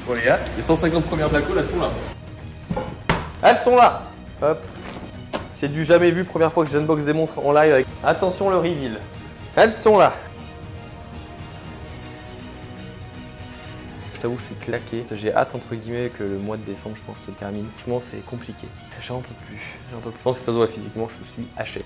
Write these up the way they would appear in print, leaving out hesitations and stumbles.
Bon les gars, les 150 premières placos, elles sont là. Elles sont là. Hop. C'est du jamais vu, première fois que j'unbox des montres en live avec... Attention le reveal. Elles sont là. Je t'avoue, je suis claqué. J'ai hâte entre guillemets que le mois de décembre, je pense, se termine. Franchement, c'est compliqué. J'en peux plus. J'en peux plus. Je pense que ça se voit physiquement, je suis haché.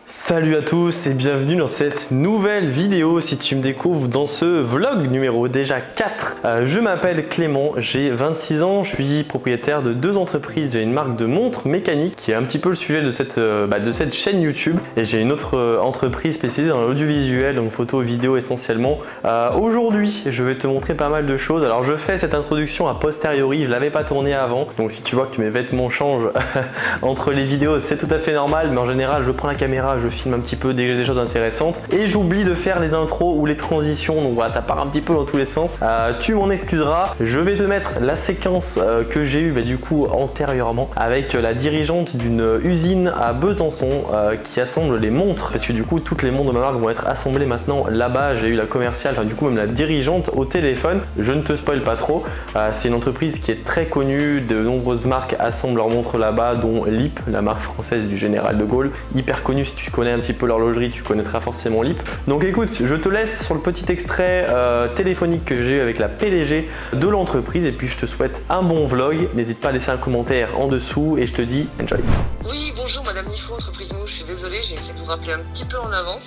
Salut à tous et bienvenue dans cette nouvelle vidéo. Si tu me découvres dans ce vlog numéro déjà 4, je m'appelle Clément, j'ai 26 ans, je suis propriétaire de 2 entreprises. J'ai une marque de montres mécaniques qui est un petit peu le sujet de cette chaîne YouTube, et j'ai une autre entreprise spécialisée dans l'audiovisuel, donc photo, vidéo essentiellement. Aujourd'hui, je vais te montrer pas mal de choses. Alors je fais cette introduction a posteriori, je l'avais pas tournée avant, donc si tu vois que mes vêtements changent entre les vidéos, c'est tout à fait normal, mais en général je prends la caméra, je filme un petit peu dès que j'ai des choses intéressantes et j'oublie de faire les intros ou les transitions, donc voilà, ça part un petit peu dans tous les sens. Tu m'en excuseras. Je vais te mettre la séquence que j'ai eue du coup antérieurement avec la dirigeante d'une usine à Besançon qui assemble les montres, parce que du coup toutes les montres de ma marque vont être assemblées maintenant là-bas. J'ai eu la commerciale, enfin du coup même la dirigeante au téléphone. Je ne te spoil pas trop, c'est une entreprise qui est très connue, de nombreuses marques assemblent leurs montres là-bas, dont LIP, la marque française du général de Gaulle, hyper connue. Si tu connais un petit peu l'horlogerie, tu connaîtras forcément LIP. Donc écoute, je te laisse sur le petit extrait téléphonique que j'ai eu avec la PDG de l'entreprise, et puis je te souhaite un bon vlog. N'hésite pas à laisser un commentaire en dessous et je te dis enjoy. Oui, bonjour Madame Nifo, entreprise Mou, je suis désolé, j'ai essayé de vous rappeler un petit peu en avance.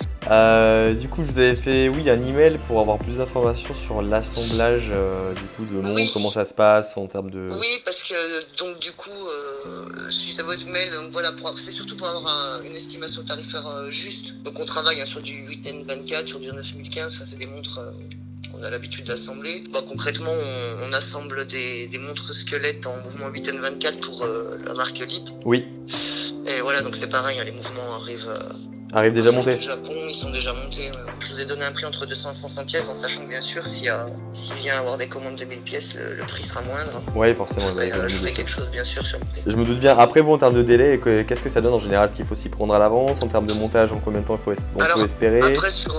Du coup, je vous avais fait un email pour avoir plus d'informations sur l'assemblage du coup de montres, comment ça se passe en termes de... Oui, parce que donc du coup, suite à votre mail, donc voilà, c'est surtout pour avoir une estimation tarifaire juste. Donc on travaille sur du 8N24, sur du 9015, ça c'est des montres qu'on a l'habitude d'assembler. Bah, concrètement, on assemble des montres squelettes en mouvement 8N24 pour la marque LIP. Oui. Et voilà, donc c'est pareil, les mouvements arrive déjà monté. Au Japon, ils sont déjà montés. Je vous ai donné un prix entre 200 et 500 pièces, en sachant que bien sûr, s'il vient avoir des commandes de 1000 pièces, le prix sera moindre. Oui, forcément. Je ferai quelque chose bien sûr sur le prix. Je me doute bien. Après, vous, en termes de délai, qu'est-ce que ça donne en général? Est-ce qu'il faut s'y prendre à l'avance? En termes de montage, en combien de temps on peut espérer? Après, sur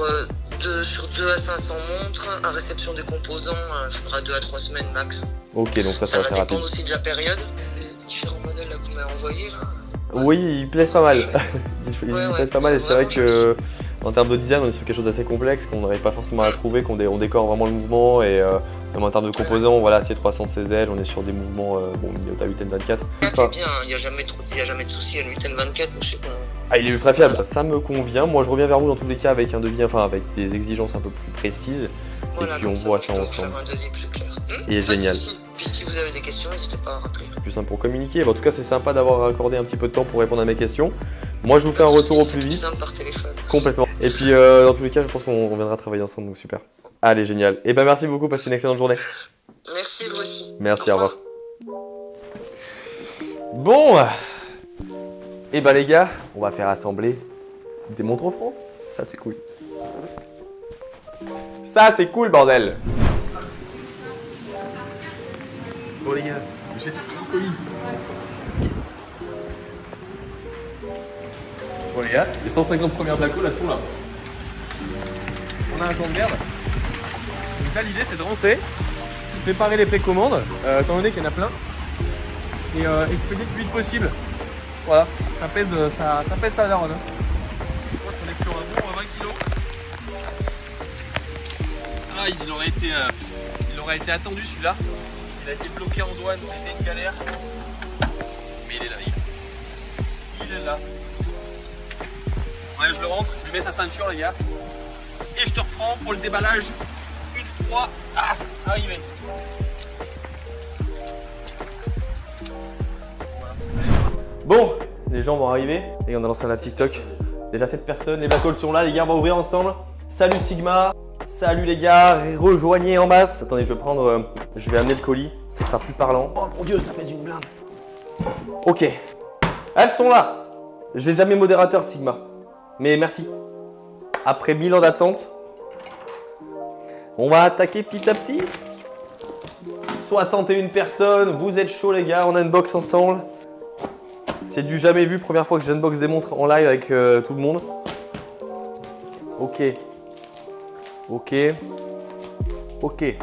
2 à 500 montres, à réception des composants, il faudra 2 à 3 semaines max. Ok, donc ça va assez rapide. Ça dépend aussi de la période. Les différents modèles là, que vous m'avez envoyés. Oui, ils plaisent pas mal. Ils plaisent pas mal, et c'est vrai que en termes de design, on est sur quelque chose d'assez complexe qu'on n'arrive pas forcément à trouver, on décore vraiment le mouvement, et même en termes de composants, voilà, c'est 316L, on est sur des mouvements à 8N24. C'est bien, il n'y a jamais de souci à 8N24, je sais pas. Ah, il est ultra fiable, ça me convient. Moi, je reviens vers vous dans tous les cas avec un devis, avec des exigences un peu plus précises, voilà, et puis on voit ça ensemble. Faire un devis plus clair. Et génial. Puis si vous avez des questions, n'hésitez pas à rappeler. Plus simple pour communiquer. En tout cas, c'est sympa d'avoir accordé un petit peu de temps pour répondre à mes questions. Moi, je vous fais un retour au plus vite. Simple par téléphone. Complètement. Et puis, dans tous les cas, je pense qu'on viendra travailler ensemble, donc super. Allez, génial. Et ben, merci beaucoup, passez une excellente journée. Merci, vous aussi. Merci, au revoir. Bon, et ben les gars, on va faire assembler des montres en France. Ça, c'est cool. Ça, c'est cool, bordel. Bon les gars, j'ai du colis. Bon les gars, les 150 premières placos, elles sont là. On a un temps de merde. Donc là l'idée c'est de rentrer, préparer les précommandes, étant donné qu'il y en a plein, et expédier le plus vite possible. Voilà, ça pèse sa daronne. Je pense qu'on est sur un bon 20 kg. Ah, il aurait été attendu celui-là. Il a été bloqué en douane, c'était une galère. Mais il est là, il est là. Ouais, je le rentre, je lui mets sa ceinture les gars. Et je te reprends pour le déballage une fois arrivé. Bon, les gens vont arriver et on a lancé la TikTok. Déjà 7 personnes, les black holes sont là, les gars, on va ouvrir ensemble. Salut Sigma, salut les gars, rejoignez en masse. Attendez, je vais amener le colis, ce sera plus parlant. Oh mon dieu, ça pèse une blinde. Ok, elles sont là. Je vais déjà mes modérateurs Sigma, mais merci. après 1000 ans d'attente. On va attaquer petit à petit. 61 personnes, vous êtes chaud les gars, on unbox ensemble. C'est du jamais vu, première fois que j'unbox des montres en live avec tout le monde. Ok. Ok. Ok.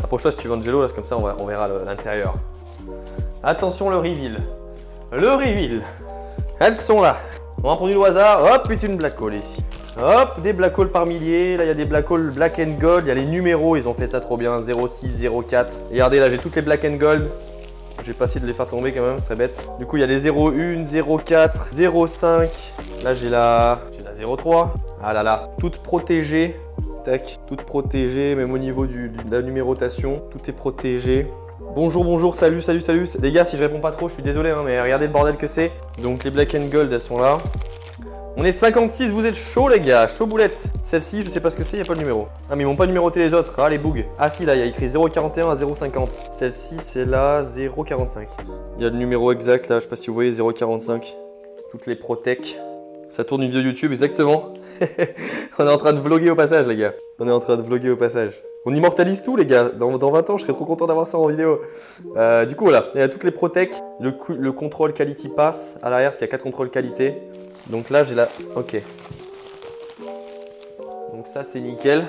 Approche-toi si tu veux Angelo, là c'est comme ça on verra l'intérieur. Attention le reveal. Le reveal. Elles sont là. On va prendre du hasard. Hop, une black hole ici. Hop, des black holes par milliers. Là, il y a des black holes black and gold. Il y a les numéros, ils ont fait ça trop bien. 06, 04. Regardez, là, j'ai toutes les black and gold. Je vais pas essayer de les faire tomber quand même, ce serait bête. Du coup, il y a les 01, 04, 05. Là, j'ai la 03. Ah là là, toute protégée. Tac, toute protégée, même au niveau de la numérotation. Tout est protégé. Bonjour, bonjour, salut, salut, salut. Les gars, si je réponds pas trop, je suis désolé, hein, mais regardez le bordel que c'est. Donc, les black and gold, elles sont là. On est 56, vous êtes chaud les gars, chaud boulette. Celle-ci, je sais pas ce que c'est, il n'y a pas le numéro. Ah mais ils m'ont pas numéroté les autres, ah les bugs. Ah si, là il y a écrit 041 à 050. Celle-ci c'est la 045. Il y a le numéro exact là, je sais pas si vous voyez, 045. Toutes les Protec. Ça tourne une vidéo YouTube, exactement. On est en train de vlogger au passage les gars. On est en train de vlogger au passage. On immortalise tout les gars, dans 20 ans je serais trop content d'avoir ça en vidéo. Du coup voilà, il y a toutes les Protec, le contrôle quality pass à l'arrière parce qu'il y a 4 contrôles qualité. Donc là j'ai la... Ok. Donc ça c'est nickel.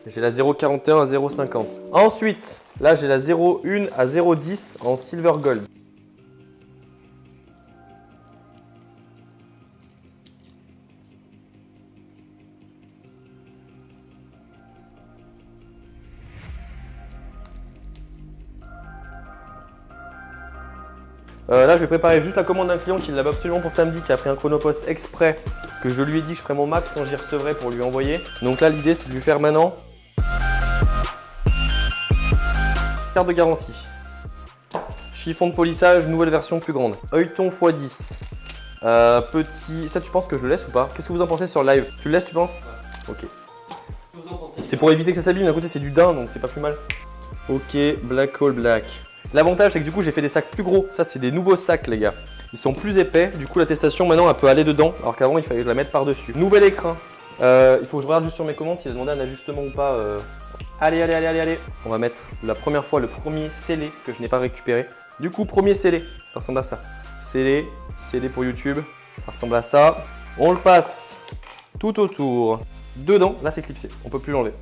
J'ai la 041 à 050. Ensuite, là j'ai la 01 à 010 en silver gold. Là, je vais préparer juste la commande d'un client qui l'a absolument pour samedi, qui a pris un chronopost exprès, que je lui ai dit que je ferai mon max quand j'y recevrai pour lui envoyer. Donc là, l'idée, c'est de lui faire maintenant carte de garantie. Chiffon de polissage, nouvelle version plus grande. Œilleton x10. Petit... Ça, tu penses que je le laisse ou pas? Qu'est-ce que vous en pensez sur le live? Tu le laisses, tu penses? Ok. C'est pour éviter que ça s'abîme. D'un côté, c'est du daim, donc c'est pas plus mal. Ok, black hole black. L'avantage, c'est que du coup, j'ai fait des sacs plus gros. Ça, c'est des nouveaux sacs, les gars. Ils sont plus épais. Du coup, l'attestation, maintenant, elle peut aller dedans. Alors qu'avant, il fallait que je la mette par-dessus. Nouvel écrin. Il faut que je regarde juste sur mes commandes s'il a demandé un ajustement ou pas. Allez, allez, allez, allez, allez. On va mettre la première fois le premier scellé que je n'ai pas récupéré. Du coup, premier scellé. Ça ressemble à ça. Scellé, scellé pour YouTube. Ça ressemble à ça. On le passe tout autour. Dedans, là, c'est clipsé. On peut plus l'enlever.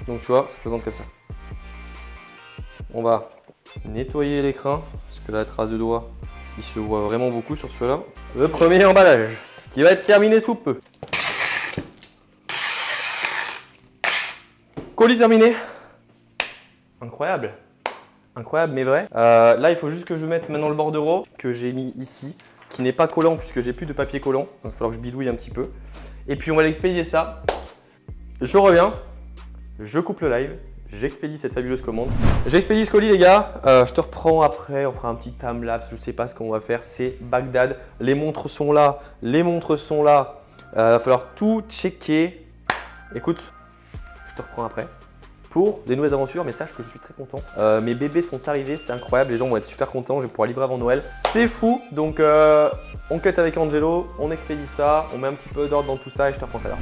Donc, tu vois, ça se présente comme ça. On va nettoyer l'écran, parce que la trace de doigt, il se voit vraiment beaucoup sur cela. Le premier emballage, qui va être terminé sous peu. Colis terminé. Incroyable. Incroyable, mais vrai. Là, il faut juste que je mette maintenant le bordereau que j'ai mis ici, qui n'est pas collant, puisque j'ai plus de papier collant. Donc, il va falloir que je bidouille un petit peu. Et puis, on va l'expédier ça. Je reviens, je coupe le live. J'expédie cette fabuleuse commande. J'expédie ce colis les gars, je te reprends après, on fera un petit timelapse, je sais pas ce qu'on va faire, c'est Bagdad. Les montres sont là, les montres sont là, va falloir tout checker. Écoute, je te reprends après pour des nouvelles aventures, mais sache que je suis très content. Mes bébés sont arrivés, c'est incroyable, les gens vont être super contents, je vais pouvoir livrer avant Noël. C'est fou, donc on cut avec Angelo, on expédie ça, on met un petit peu d'ordre dans tout ça et je te reprends tout à l'heure.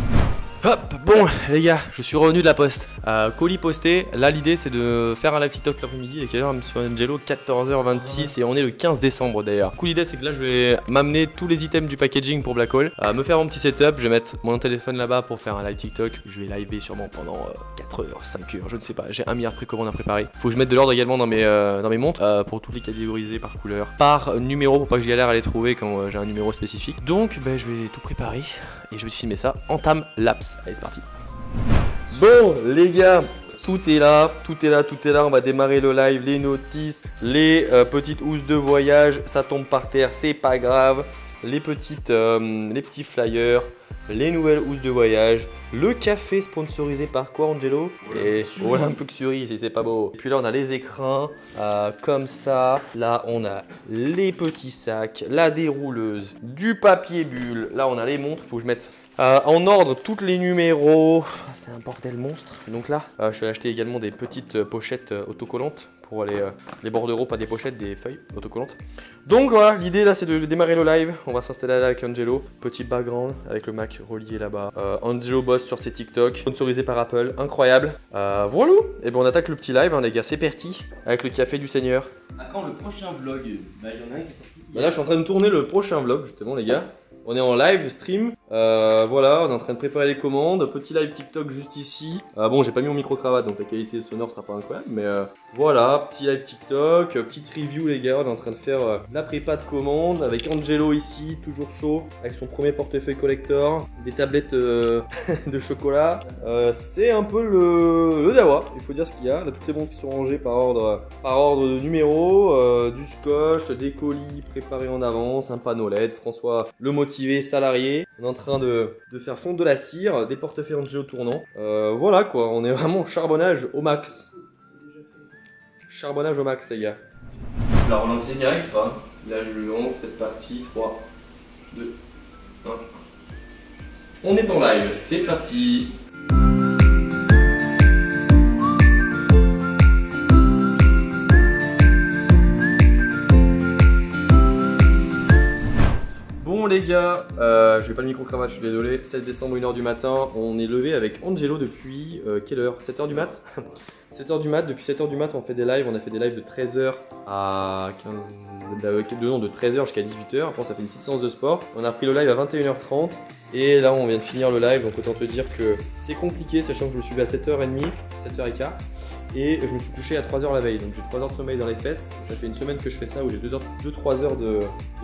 Hop, bon les gars, je suis revenu de la poste. Colis posté, là l'idée c'est de faire un live TikTok l'après-midi avec sur Angelo 14h26 et on est le 15 décembre d'ailleurs. Du coup l'idée c'est que là je vais m'amener tous les items du packaging pour Black Hole, me faire mon petit setup, je vais mettre mon téléphone là-bas pour faire un live TikTok. Je vais liver sûrement pendant 4h, 5h, je ne sais pas, j'ai 1 milliard de précommandes à préparer. Faut que je mette de l'ordre également dans mes montres pour toutes les catégoriser par couleur, par numéro pour pas que je galère à les trouver quand j'ai un numéro spécifique. Donc je vais tout préparer et je vais te filmer ça en time-lapse. Allez, c'est parti. Bon, les gars, tout est là, tout est là, tout est là. On va démarrer le live, les notices, les petites housses de voyage. Ça tombe par terre, c'est pas grave. Les petits flyers, les nouvelles housses de voyage, le café sponsorisé par quoi, Angelo? Et Olympique Curie, si c'est pas beau. Et puis là, on a les écrins, comme ça. Là, on a les petits sacs, la dérouleuse, du papier bulle. Là, on a les montres. Il faut que je mette En ordre, tous les numéros. C'est un bordel monstre. Donc là, je suis allé acheter également des petites pochettes autocollantes pour les bordereaux, pas des pochettes, des feuilles autocollantes. Donc voilà, l'idée là c'est de démarrer le live. On va s'installer là avec Angelo. Petit background avec le Mac relié là-bas. Angelo bosse sur ses TikTok, sponsorisé par Apple, incroyable. Voilà, et bien on attaque le petit live, hein, les gars, c'est parti. Avec le café du Seigneur. À quand le prochain vlog? Bah il y en a un qui est sorti. Bah là je suis en train de tourner le prochain vlog justement les gars. On est en live stream, voilà, on est en train de préparer les commandes, petit live TikTok juste ici. Bon, j'ai pas mis mon micro-cravate donc la qualité sonore sera pas incroyable, mais voilà, petit live TikTok, petite review les gars, on est en train de faire de la prépa de commande avec Angelo ici, toujours chaud, avec son premier portefeuille collector, des tablettes de chocolat. C'est un peu le dawa, il faut dire ce qu'il y a, là toutes les bombes qui sont rangées par ordre de numéro, du scotch, des colis préparés en avance, un panneau LED, François le motif salarié, on est en train de faire fondre de la cire, des portefeuilles Angelo tournant. Voilà quoi, on est vraiment charbonnage au max. Charbonnage au max les gars. Alors on lance direct ou pas? Là je lance cette partie, 3, 2, 1. On est en live, c'est parti. Bon les gars, je vais pas le micro-cravate, je suis désolé. 16 décembre, 1h du matin, on est levé avec Angelo depuis quelle heure? 7h du mat. 7h du mat, depuis 7h du mat on fait des lives, on a fait des lives de 13h à 15... de 13h jusqu'à 18h, après ça fait une petite séance de sport. On a pris le live à 21h30 et là on vient de finir le live, donc autant te dire que c'est compliqué, sachant que je me suis levé à 7h30, 7h15 et je me suis couché à 3h la veille, donc j'ai 3 heures de sommeil dans les fesses. Ça fait une semaine que je fais ça où j'ai 2-3 heures de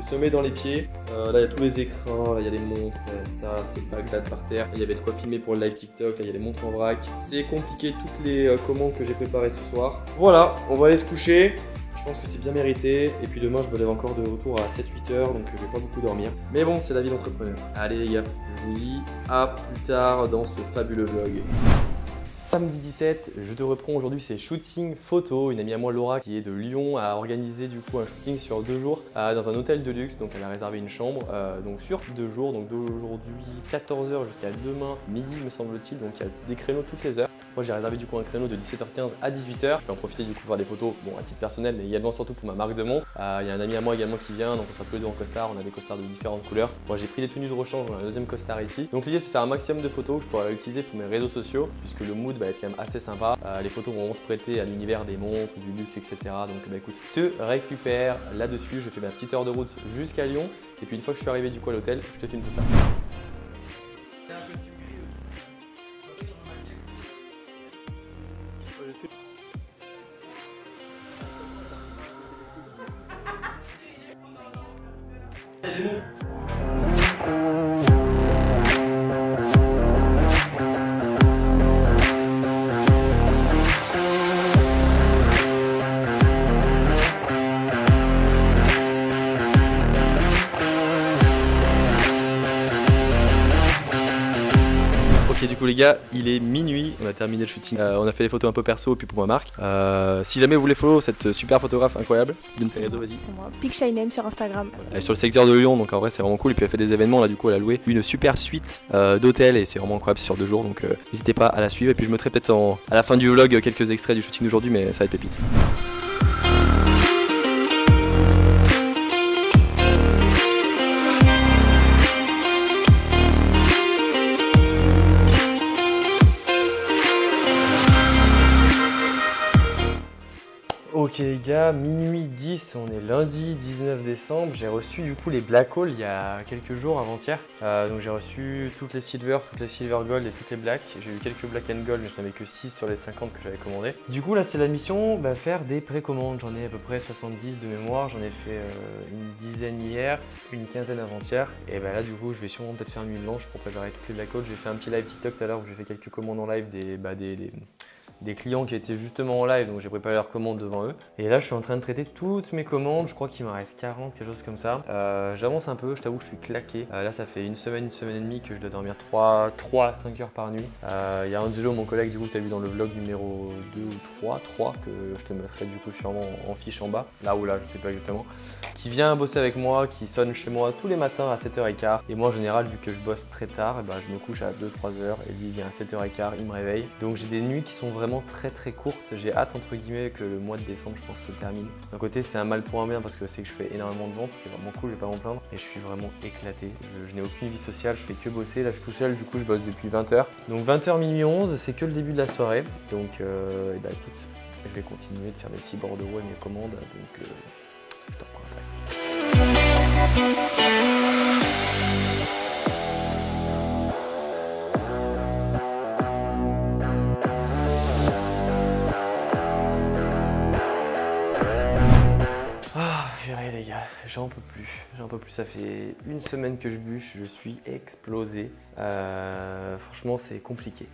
sommeil dans les pieds. Là il y a tous les écrans, là il y a les montres, ça c'est pas glade par terre, il y avait de quoi filmer pour le live TikTok, là il y a les montres en vrac. C'est compliqué toutes les commandes que j'ai préparées ce soir. Voilà, on va aller se coucher. Je pense que c'est bien mérité. Et puis demain, je me lève encore de retour à 7-8 heures, donc je vais pas beaucoup dormir. Mais bon, c'est la vie d'entrepreneur. Allez les gars, je vous dis à plus tard dans ce fabuleux vlog. Samedi 17, je te reprends aujourd'hui, c'est shooting photo. Une amie à moi, Laura, qui est de Lyon, a organisé du coup un shooting sur 2 jours dans un hôtel de luxe. Donc elle a réservé une chambre donc sur 2 jours, donc d'aujourd'hui 14h jusqu'à demain midi me semble-t-il. Donc il y a des créneaux toutes les heures. Moi j'ai réservé du coup un créneau de 17h15 à 18h. Je vais en profiter du coup pour faire des photos, bon à titre personnel, mais également surtout pour ma marque de montre. Il y a un ami à moi également qui vient, donc on sera tous les deux en costard. On a des costards de différentes couleurs. Moi j'ai pris des tenues de rechange, on a un deuxième costard ici. Donc l'idée c'est de faire un maximum de photos que je pourrai utiliser pour mes réseaux sociaux, puisque le mood va être quand même assez sympa. Les photos vont vraiment se prêter à l'univers des montres, du luxe, etc. Donc bah écoute, je te récupère là-dessus. Je fais ma petite heure de route jusqu'à Lyon. Et puis une fois que je suis arrivé du coup à l'hôtel, je te filme tout ça. Ok, du coup les gars, il est minuit, on a terminé le shooting, on a fait les photos un peu perso et puis pour ma marque. Si jamais vous voulez follow cette super photographe incroyable, donne ses réseaux, vas-y. C'est moi, PicShyName sur Instagram. Elle est sur le secteur de Lyon, donc en vrai c'est vraiment cool. Et puis elle fait des événements, là du coup elle a loué une super suite d'hôtels et c'est vraiment incroyable sur 2 jours, donc n'hésitez pas à la suivre. Et puis je mettrai peut-être à la fin du vlog quelques extraits du shooting d'aujourd'hui, mais ça va être pépite. Ok les gars, minuit 10, on est lundi 19 décembre. J'ai reçu du coup les Black Hole il y a quelques jours, avant-hier. Donc j'ai reçu toutes les Silver Gold et toutes les Black. J'ai eu quelques Black and Gold, mais j'en avais que 6 sur les 50 que j'avais commandé. Du coup là c'est la mission, faire des précommandes. J'en ai à peu près 70 de mémoire. J'en ai fait une dizaine hier, une quinzaine avant-hier. Et là du coup je vais sûrement peut-être faire une nuit blanche pour préparer toutes les Black Hole. J'ai fait un petit live TikTok tout à l'heure où j'ai fait quelques commandes en live des clients qui étaient justement en live, donc j'ai préparé leurs commandes devant eux. Et là, je suis en train de traiter toutes mes commandes. Je crois qu'il m'en reste 40, quelque chose comme ça. J'avance un peu, je t'avoue que je suis claqué. Là, ça fait une semaine et demie que je dois dormir 3 à 5 heures par nuit. Il y a Angelo, mon collègue, du coup, que tu as vu dans le vlog numéro 2 ou 3, que je te mettrai du coup sûrement en fiche en bas. Là ou là, je sais pas exactement. Qui vient bosser avec moi, qui sonne chez moi tous les matins à 7h15. Et moi, en général, vu que je bosse très tard, je me couche à 2-3 heures et lui il vient à 7h15, il me réveille. Donc j'ai des nuits qui sont vraiment très courtes. J'ai hâte entre guillemets que le mois de décembre, je pense, se termine. D'un côté, c'est un mal pour un bien parce que c'est que je fais énormément de ventes, c'est vraiment cool, je vais pas m'en plaindre. Et je suis vraiment éclaté. Je n'ai aucune vie sociale, je fais que bosser. Là, je suis tout seul, du coup, je bosse depuis 20h. Donc 20h, minuit 11, c'est que le début de la soirée. Donc, écoute, je vais continuer de faire mes petits bordereaux et mes commandes. Donc, je t'en reprends après. Les gars, j'en peux plus, ça fait une semaine que je bûche, je suis explosé. Franchement c'est compliqué,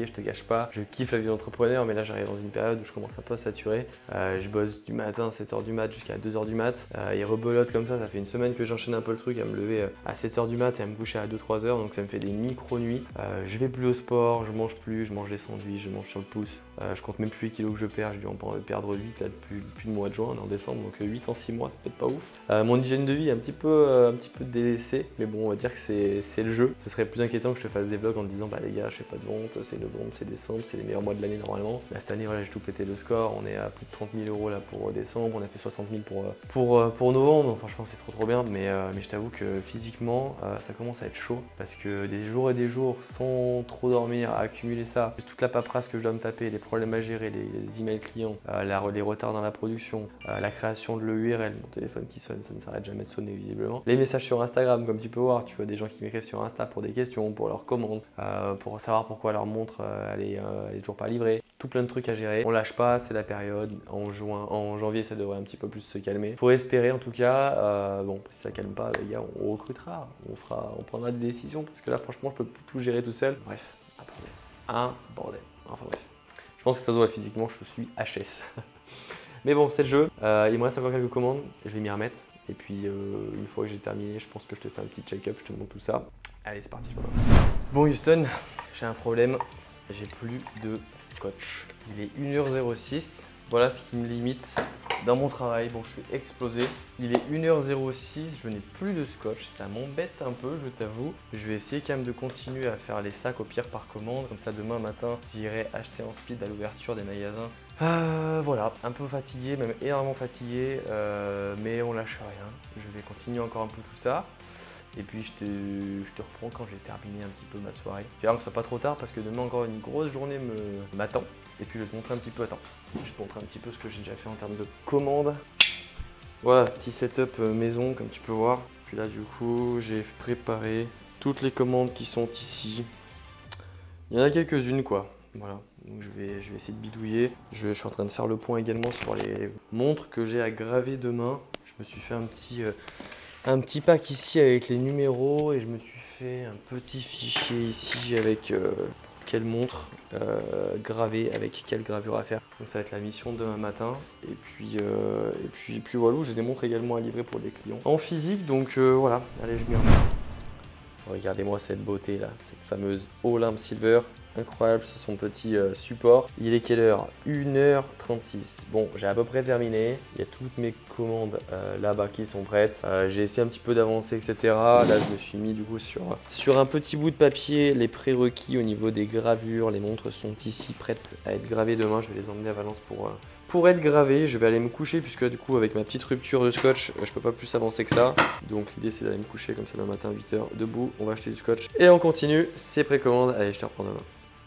je te gâche pas. Je kiffe la vie d'entrepreneur, mais là j'arrive dans une période où je commence un peu à saturer. Je bosse du matin à 7h du mat jusqu'à 2h du mat, et rebelote comme ça fait une semaine que j'enchaîne un peu le truc, à me lever à 7h du mat et à me coucher à 2-3h, donc ça me fait des micro-nuits. Je vais plus au sport, je mange plus, je mange des sandwichs, je mange sur le pouce. Je compte même plus les kilos que je perds, je dû en perdre 8 là, depuis le mois de juin, on est en décembre, donc 8 en 6 mois, c'est peut-être pas ouf. Mon hygiène de vie est un petit peu délaissée, mais bon, on va dire que c'est le jeu. Ce serait plus inquiétant que je te fasse des vlogs en te disant bah les gars, je fais pas de vente, c'est novembre, c'est décembre, c'est les meilleurs mois de l'année normalement. Là, cette année, voilà, j'ai tout pété le score, on est à plus de 30 000 € là pour décembre, on a fait 60 000 pour novembre, donc franchement c'est trop bien, mais je t'avoue que physiquement, ça commence à être chaud, parce que des jours et des jours sans trop dormir, à accumuler ça, toute la paperasse que je dois me taper, les problèmes à gérer, les emails clients, les retards dans la production, la création de l'URL, mon téléphone qui sonne, ça ne s'arrête jamais de sonner visiblement. Les messages sur Instagram, comme tu peux voir, tu vois des gens qui m'écrivent sur Insta pour des questions, pour leurs commandes, pour savoir pourquoi leur montre elle est toujours pas livrée. Tout plein de trucs à gérer. On lâche pas, c'est la période. En janvier, ça devrait un petit peu plus se calmer. Faut espérer en tout cas. Bon, si ça calme pas, les gars, on recrutera, on prendra des décisions parce que là, franchement, je peux tout gérer tout seul. Bref, un bordel. Enfin bref. Je pense que ça se voit physiquement, je suis HS. Mais bon, c'est le jeu. Il me reste encore quelques commandes, je vais m'y remettre. Et puis, une fois que j'ai terminé, je pense que je te fais un petit check-up, je te montre tout ça. Allez, c'est parti, je me lance. Bon, Houston, j'ai un problème. J'ai plus de scotch. Il est 1h06. Voilà ce qui me limite dans mon travail. Bon, je suis explosé. Il est 1h06, je n'ai plus de scotch. Ça m'embête un peu, je t'avoue. Je vais essayer quand même de continuer à faire les sacs au pire par commande. Comme ça, demain matin, j'irai acheter en speed à l'ouverture des magasins. Voilà, un peu fatigué, même énormément fatigué. Mais on lâche rien. Je vais continuer encore un peu tout ça. Et puis je te reprends quand j'ai terminé un petit peu ma soirée. J'espère que ce soit pas trop tard parce que demain encore une grosse journée m'attend. Et puis je vais te montrer un petit peu, je vais te montrer un petit peu ce que j'ai déjà fait en termes de commandes. Voilà, petit setup maison comme tu peux voir. Puis là du coup j'ai préparé toutes les commandes qui sont ici. Il y en a quelques-unes quoi. Voilà, donc je vais essayer de bidouiller. Je suis en train de faire le point également sur les montres que j'ai à graver demain. Je me suis fait un petit pack ici avec les numéros et je me suis fait un petit fichier ici avec quelle montre gravée, avec quelle gravure à faire. Donc ça va être la mission de demain matin. Et puis voilà, j'ai des montres également à livrer pour des clients en physique. Donc voilà, allez, je m'y remets. Regardez-moi cette beauté là, cette fameuse Olympe Silver. Incroyable sur son petit support. Il est quelle heure? 1h36. Bon, j'ai à peu près terminé. Il y a toutes mes commandes là-bas qui sont prêtes. J'ai essayé un petit peu d'avancer, etc. Là, je me suis mis du coup sur un petit bout de papier les prérequis au niveau des gravures. Les montres sont ici prêtes à être gravées demain. Je vais les emmener à Valence pour être gravées. Je vais aller me coucher puisque du coup avec ma petite rupture de scotch, je peux pas plus avancer que ça. Donc l'idée c'est d'aller me coucher comme ça le matin 8h debout. On va acheter du scotch et on continue. C'est précommande. Allez, je te reprends demain.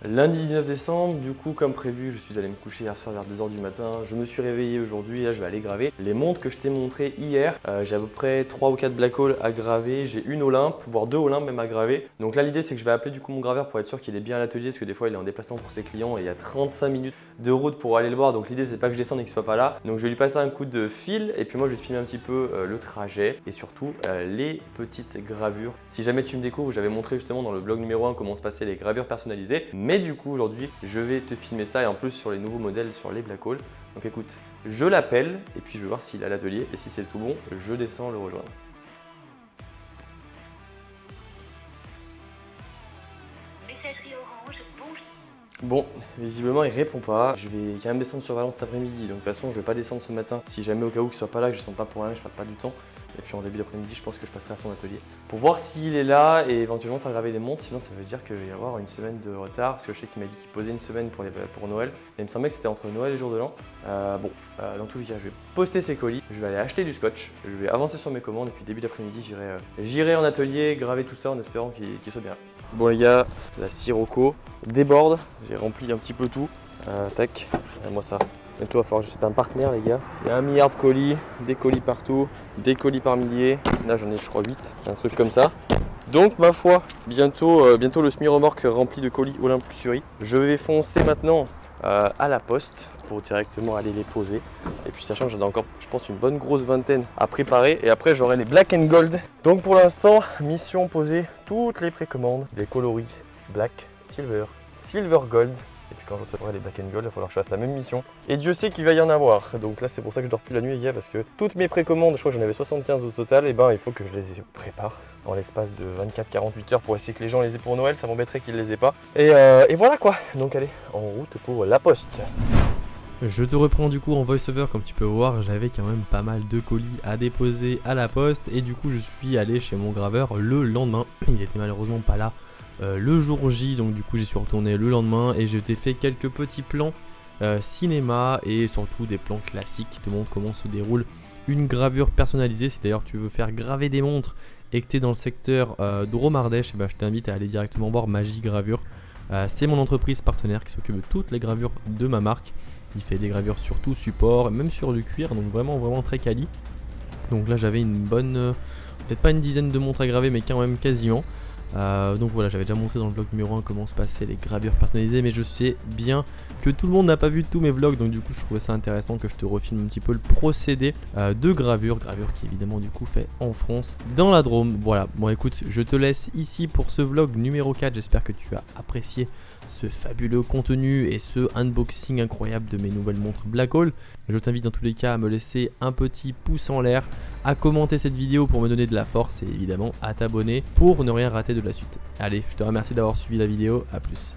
Lundi 19 décembre, du coup comme prévu, je suis allé me coucher hier soir vers 2h du matin. Je me suis réveillé aujourd'hui, là je vais aller graver les montres que je t'ai montrées hier. J'ai à peu près 3 ou 4 Black Hole à graver, j'ai une Olympe, voire 2 Olympe même à graver. Donc là l'idée c'est que je vais appeler du coup mon graveur pour être sûr qu'il est bien à l'atelier, parce que des fois il est en déplacement pour ses clients et il y a 35 minutes de route pour aller le voir. Donc l'idée c'est pas que je descende et qu'il soit pas là. Donc je vais lui passer un coup de fil et puis moi je vais te filmer un petit peu le trajet et surtout les petites gravures. Si jamais tu me découvres, j'avais montré justement dans le vlog numéro 1 comment se passaient les gravures personnalisées. Mais du coup aujourd'hui je vais te filmer ça et en plus sur les nouveaux modèles sur les Black Hole. Donc écoute, je l'appelle et puis je vais voir s'il est à l'atelier et si c'est tout bon, je descends le rejoindre. Messagerie Orange, bonjour. Bon, visiblement il répond pas. Je vais quand même descendre sur Valence cet après-midi. Donc de toute façon je vais pas descendre ce matin. Si jamais au cas où qu'il soit pas là, que je sens pas pour rien, je perde pas du temps. Et puis en début d'après-midi, je pense que je passerai à son atelier pour voir s'il est là et éventuellement faire graver des montres. Sinon ça veut dire qu'il va y avoir une semaine de retard. Parce que je sais qu'il m'a dit qu'il posait une semaine pour Noël. Et il me semblait que c'était entre Noël et jour de l'an. Dans tous les cas, je vais poster ses colis. Je vais aller acheter du scotch. Je vais avancer sur mes commandes et puis début d'après-midi, j'irai en atelier graver tout ça en espérant qu'il soit bien. Bon les gars, la sirocco déborde, j'ai rempli un petit peu tout. Tac, moi ça. Bientôt, c'est un partenaire les gars. Il y a 1 milliard de colis, des colis partout, des colis par milliers. Là j'en ai je crois 8, un truc comme ça. Donc ma foi, bientôt le semi-remorque rempli de colis Olympe-Luxury. Je vais foncer maintenant à la poste pour directement aller les poser. Et puis sachant que j'en ai encore, je pense, une bonne grosse vingtaine à préparer. Et après j'aurai les Black and Gold. Donc pour l'instant, mission poser toutes les précommandes. Les coloris Black, Silver, Silver Gold. Et puis quand je recevrai les Black and Gold, il va falloir que je fasse la même mission. Et Dieu sait qu'il va y en avoir. Donc là c'est pour ça que je dors plus la nuit les gars, parce que toutes mes précommandes, je crois que j'en avais 75 au total, et ben il faut que je les prépare en l'espace de 24-48 heures pour essayer que les gens les aient pour Noël. Ça m'embêterait qu'ils les aient pas. Et voilà quoi. Donc allez, en route pour la poste. Je te reprends du coup en voice-over. Comme tu peux voir, j'avais quand même pas mal de colis à déposer à la poste. Et du coup je suis allé chez mon graveur le lendemain. Il était malheureusement pas là le jour J, donc du coup j'y suis retourné le lendemain et je t'ai fait quelques petits plans cinéma et surtout des plans classiques qui te montrent comment se déroule une gravure personnalisée. Si d'ailleurs tu veux faire graver des montres et que tu es dans le secteur Dromardèche, je t'invite à aller directement voir Magie Gravure. C'est mon entreprise partenaire qui s'occupe de toutes les gravures de ma marque. Il fait des gravures sur tout support, même sur du cuir, donc vraiment très quali. Donc là j'avais une bonne, peut-être pas une dizaine de montres à graver, mais quand même quasiment. Donc voilà, j'avais déjà montré dans le vlog numéro 1 comment se passaient les gravures personnalisées, mais je sais bien que tout le monde n'a pas vu tous mes vlogs, donc du coup je trouvais ça intéressant que je te refilme un petit peu le procédé de gravure qui évidemment du coup fait en France dans la Drôme. Voilà, bon écoute, je te laisse ici pour ce vlog numéro 4, j'espère que tu as apprécié ce fabuleux contenu et ce unboxing incroyable de mes nouvelles montres Black Hole. Je t'invite dans tous les cas à me laisser un petit pouce en l'air, à commenter cette vidéo pour me donner de la force et évidemment à t'abonner pour ne rien rater de la suite. Allez, je te remercie d'avoir suivi la vidéo, à plus.